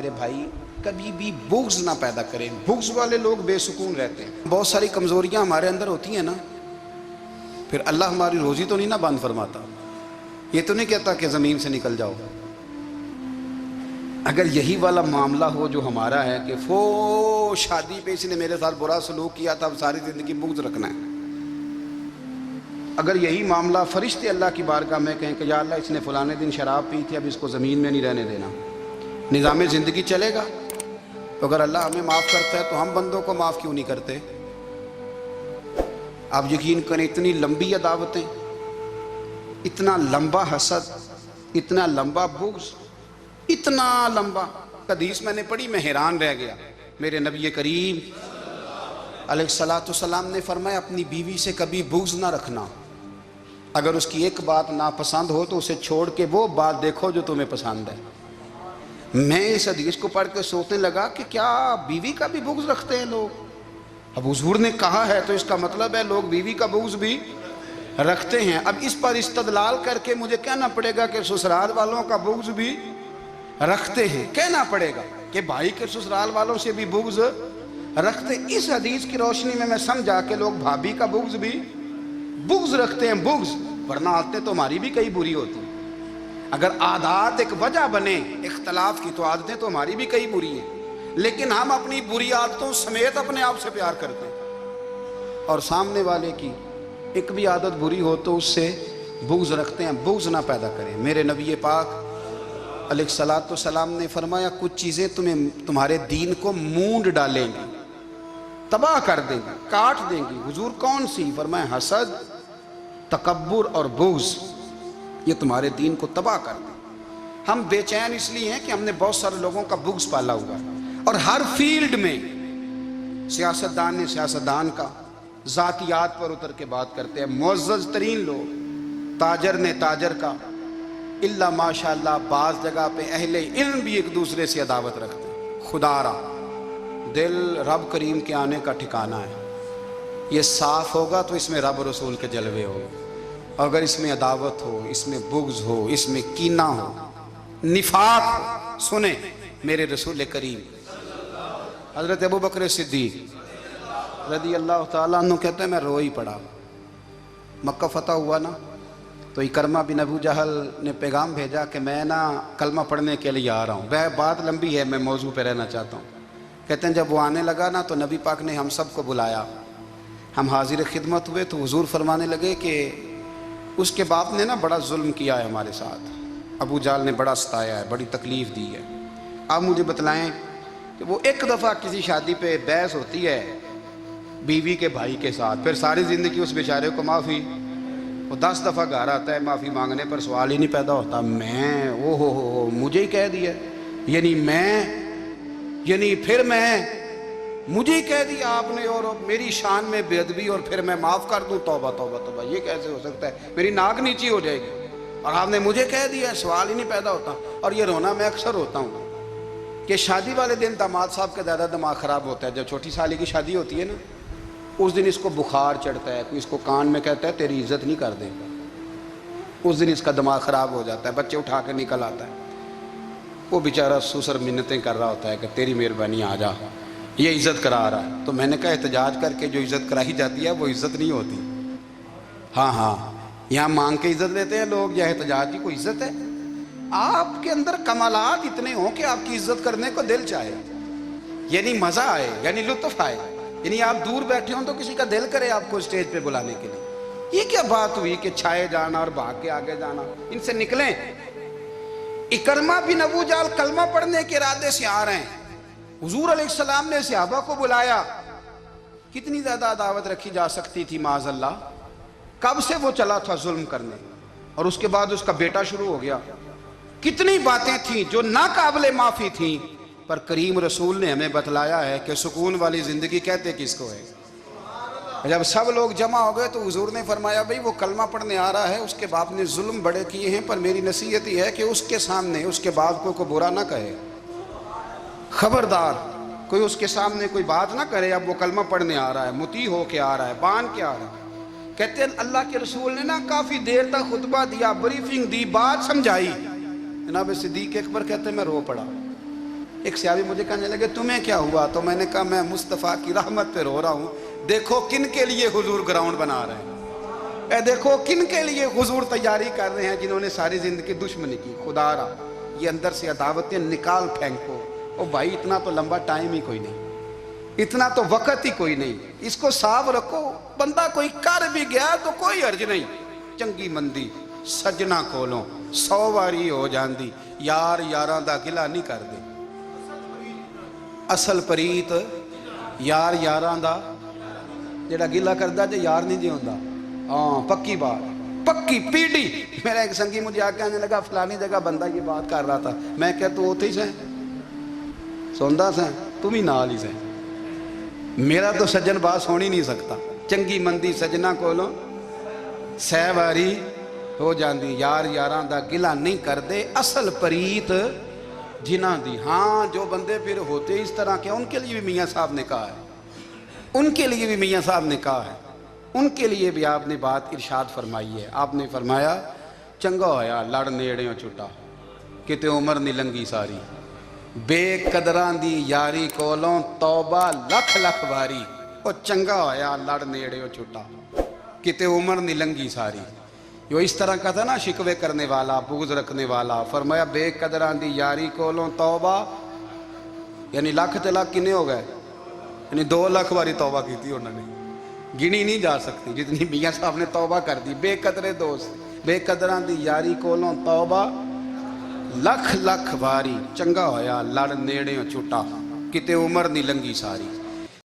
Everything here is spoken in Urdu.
میرے بھائی کبھی بھی بغض نہ پیدا کریں. بغض والے لوگ بے سکون رہتے ہیں. بہت ساری کمزوریاں ہمارے اندر ہوتی ہیں نا، پھر اللہ ہماری روزی تو نہیں نہ بند فرماتا. یہ تو نہیں کہتا کہ زمین سے نکل جاؤ. اگر یہی والا معاملہ ہو جو ہمارا ہے کہ شادی پہ اس نے میرے ساتھ برا سلوک کیا تھا، اب ساری زندگی بغض رکھنا ہے. اگر یہی معاملہ فرشتے اللہ کی بارگاہ میں کہیں کہ یا اللہ اس نے فلانے دن شراب پی تھی، اب اس کو زمین میں نہیں رہنے دینا، نظام زندگی چلے گا. تو اگر اللہ ہمیں معاف کرتا ہے تو ہم بندوں کو معاف کیوں نہیں کرتے؟ آپ یقین کریں اتنی لمبی عداوتیں، اتنا لمبا حسد، اتنا لمبا بغض، اتنا لمبا. حدیث میں نے پڑھی، میں حیران رہ گیا. میرے نبی کریم علیہ الصلوۃ والسلام نے فرمایا اپنی بیوی سے کبھی بغض نہ رکھنا. اگر اس کی ایک بات ناپسند ہو تو اسے چھوڑ کے وہ بات دیکھو جو تمہیں پسند ہے. میں اس حدیث کو پڑھ کے سوچنے لگا کہ کیا بیوی کا بھی بغض رکھتے ہیں لوگ؟ اب حضور نے کہا ہے تو اس کا مطلب ہے لوگ بیوی کا بغض بھی رکھتے ہیں. اب اس پر استدلال کر کے مجھے کہنا پڑے گا کہ سسرال والوں کا بغض بھی رکھتے ہیں. کہنا پڑے گا کہ بھائی کے سسرال والوں سے بھی بغض رکھتے. اس حدیث کی روشنی میں سمجھا کہ لوگ بھابھی کا بغض رکھتے ہیں. بغض، ورنہ عادتیں تو ہماری بھی کئی بری ہوتی ہیں. اگر عادات ایک وجہ بنے اختلاف کی تو عادتیں تو ہماری بھی کئی بری ہیں، لیکن ہم اپنی بری عادتوں سمیت اپنے آپ سے پیار کرتے ہیں، اور سامنے والے کی ایک بھی عادت بری ہو تو اس سے بغض رکھتے ہیں. بغض نہ پیدا کریں. میرے نبی پاک علیہ الصلوۃ والسلام نے فرمایا کچھ چیزیں تمہارے دین کو مونڈ ڈالیں گی، تباہ کر دیں گی، کاٹ دیں گی. حضور کون سی؟ فرمایا حسد، تکبر اور بغض. یہ تمہارے دین کو تباہ کر دیں. ہم بے چین اس لیے ہیں کہ ہم نے بہت سارے لوگوں کا بغض پالا ہوا ہے، اور ہر فیلڈ میں سیاستدان نے سیاستدان کا، ذاتیات پر اتر کے بات کرتے ہیں، معزز ترین لوگ، تاجر نے تاجر کا، الا ماشاءاللہ بعض جگہ پہ اہل علم بھی ایک دوسرے سے عداوت رکھتے ہیں. خدا را دل رب کریم کے آنے کا ٹھکانہ ہے. یہ صاف ہوگا تو اس میں رب رسول کے جلوے ہو. اگر اس میں عداوت ہو، اس میں بغض ہو، اس میں کینہ ہو، نفاق ہو. سنیں میرے رسول کریم حضرت ابوبکر صدیق رضی اللہ تعالیٰ عنہ کہتے ہیں میں رو ہی پڑا. مکہ فتح ہوا نا تو اکرمہ بن ابو جہل نے پیغام بھیجا کہ میں نا کلمہ پڑھنے کے لیے آ رہا ہوں. بات لمبی ہے، میں موضوع پہ رہنا چاہتا ہوں. کہتے ہیں جب وہ آنے لگا نا تو نبی پاک نے ہم سب کو بلایا. ہم حاضر خدمت ہوئے تو حضور فرمانے لگے کہ اس کے باپ نے نا بڑا ظلم کیا ہے ہمارے ساتھ. ابو جہل نے بڑا ستایا ہے، بڑی تکلیف دی ہے. آپ مجھے بتلائیں کہ وہ ایک دفعہ کسی شادی پہ بحث ہوتی ہے بیوی کے بھائی کے ساتھ، پھر ساری زندگی اس بیچارے کو معافی. وہ 10 دفعہ گھر آتا ہے معافی مانگنے پر سوال ہی نہیں پیدا ہوتا میں ہو مجھے ہی کہہ دیا، یعنی پھر مجھے ہی کہہ دیا آپ نے، اور میری شان میں بے ادبی، اور پھر میں معاف کر دوں. توبہ توبہ توبہ، یہ کیسے ہو سکتا ہے؟ میری ناک نیچی ہو جائے گی، اور آپ نے مجھے کہہ دیا، سوال ہی نہیں پیدا ہوتا. اور یہ رونا میں اکثر ہوتا ہوں کہ شادی والے دن داماد صاحب کا زیادہ دماغ خراب ہوتا ہے. جب چھوٹی سالی کی شادی ہوتی ہے نا اس دن اس کو بخار چڑھتا ہے، کوئی اس کو کان میں کہتا ہے تیری عزت نہیں کر دے گا. اس دن اس کا دماغ خراب ہو جاتا ہے، بچے اٹھا کے نکل آتا ہے. وہ بیچارہ سسر منتیں کر رہا ہوتا ہے کہ تیری مہربانی آ جا، یہ عزت کرا رہا ہے. تو میں نے کہا احتجاج کر کے جو عزت کرائی جاتی ہے وہ عزت نہیں ہوتی. ہاں یہاں مانگ کے عزت لیتے ہیں لوگ، یا احتجاج کی کوئی عزت ہے؟ آپ کے اندر کمالات اتنے ہوں کہ آپ کی عزت کرنے کو دل چاہے، یعنی مزہ آئے، یعنی لطف آئے، یعنی آپ دور بیٹھے ہوں تو کسی کا دل کرے آپ کو اسٹیج پہ بلانے کے لیے. یہ کیا بات ہوئی کہ چھائے جانا اور بھاگ کے آگے جانا؟ ان سے نکلیں. اکرمہ بن ابو جہل کلمہ پڑھنے کے ارادے سے آ رہے ہیں. حضور علیہ السلام نے صحابہ کو بلایا. کتنی زیادہ عداوت رکھی جا سکتی تھی معاذ اللہ. کب سے وہ چلا تھا ظلم کرنے، اور اس کے بعد اس کا بیٹا شروع ہو گیا. کتنی باتیں تھیں جو ناقابل معافی تھیں، پر کریم رسول نے ہمیں بتلایا ہے کہ سکون والی زندگی کہتے کس کو ہے. جب سب لوگ جمع ہو گئے تو حضور نے فرمایا بھئی وہ کلمہ پڑھنے آ رہا ہے، اس کے باپ نے ظلم بڑے کیے ہیں، پر میری نصیحت یہ ہے کہ اس کے سامنے اس کے باپ کو کوئی برا نہ کہے. خبردار کوئی اس کے سامنے کوئی بات نہ کرے. اب وہ کلمہ پڑھنے آ رہا ہے، مطیع ہو کے آ رہا ہے، بان کے آ رہا ہے. کہتے ہیں اللہ کے رسول نے نا کافی دیر تک خطبہ دیا، بریفنگ دی، بات سمجھائی. جناب صدیق اکبر کہتے ہیں میں رو پڑا. ایک سیابی مجھے کہنے لگے تمہیں کیا ہوا؟ تو میں نے کہا میں مصطفیٰ کی رحمت پہ رو رہا ہوں. دیکھو کن کے لیے حضور گراؤنڈ بنا رہے ہیں، اے دیکھو کن کے لیے حضور تیاری کر رہے ہیں، جنہوں نے ساری زندگی دشمنی کی. خدا را یہ اندر سے عداوتیں نکال پھینکو. او بھائی اتنا تو لمبا ٹائم ہی کوئی نہیں، اتنا تو وقت ہی کوئی نہیں، اس کو صاف رکھو. بندہ کوئی کر بھی گیا تو کوئی حرج نہیں. چنگی مندی سجنا کولوں 100 واری ہو جاندی، یار یاراں دا گلا نہیں کر دے. اصل پریت یار یاراں دا جڑا گلا کردا تے یار نہیں جی ہوندا. ہاں پکی بات، پکی پیڑی. میرا ایک سنگی مجھے آ کے آنے لگا فلانی جگہ بندہ یہ بات کر رہا تھا. میں کہ تو اوتھے ہی سے سوندا سیں، تم ہی نال ہی سے. میرا تو سجن باس ہو ہی نہیں سکتا. چنگی مندی سجنا کولوں 100 واری ہو جاندی، یار یاراں دا گلا نہیں کر دے. اصل پریت جنہ دی. ہاں جو بندے پھر ہوتے اس طرح کے ان کے لیے بھی میاں صاحب نے کہا ہے، ان کے لیے بھی میاں صاحب نے کہا ہے، ان کے لیے بھی آپ نے بات ارشاد فرمائی ہے. آپ نے فرمایا چنگا ہویا لڑ نیڑیوں چھٹا کتے عمر نہیں لنگی ساری. بے قدران دی یاری کولوں توبہ لکھ لکھ باری. او چنگا ہویا لڑ نیڑیوں چھٹا کتے عمر نہیں لنگی ساری. جو اس طرح کا تھا نا شکوے کرنے والا، بغض رکھنے والا. فرمایا بے قدران دی یاری کولوں توبہ، یعنی لاکھ تے لاکھ کنے ہو گئے، یعنی 2 لاکھ باری توبہ کی تھی انہوں نے، گنی نہیں جا سکتی جتنی میاں صاحب نے توبہ کر دی. بے قدرے دوست، بے قدران دی یاری کولوں توبہ لکھ لکھ باری. چنگا ہویا لڑ نیڑیوں چھٹا کتے عمر نہیں لنگی ساری.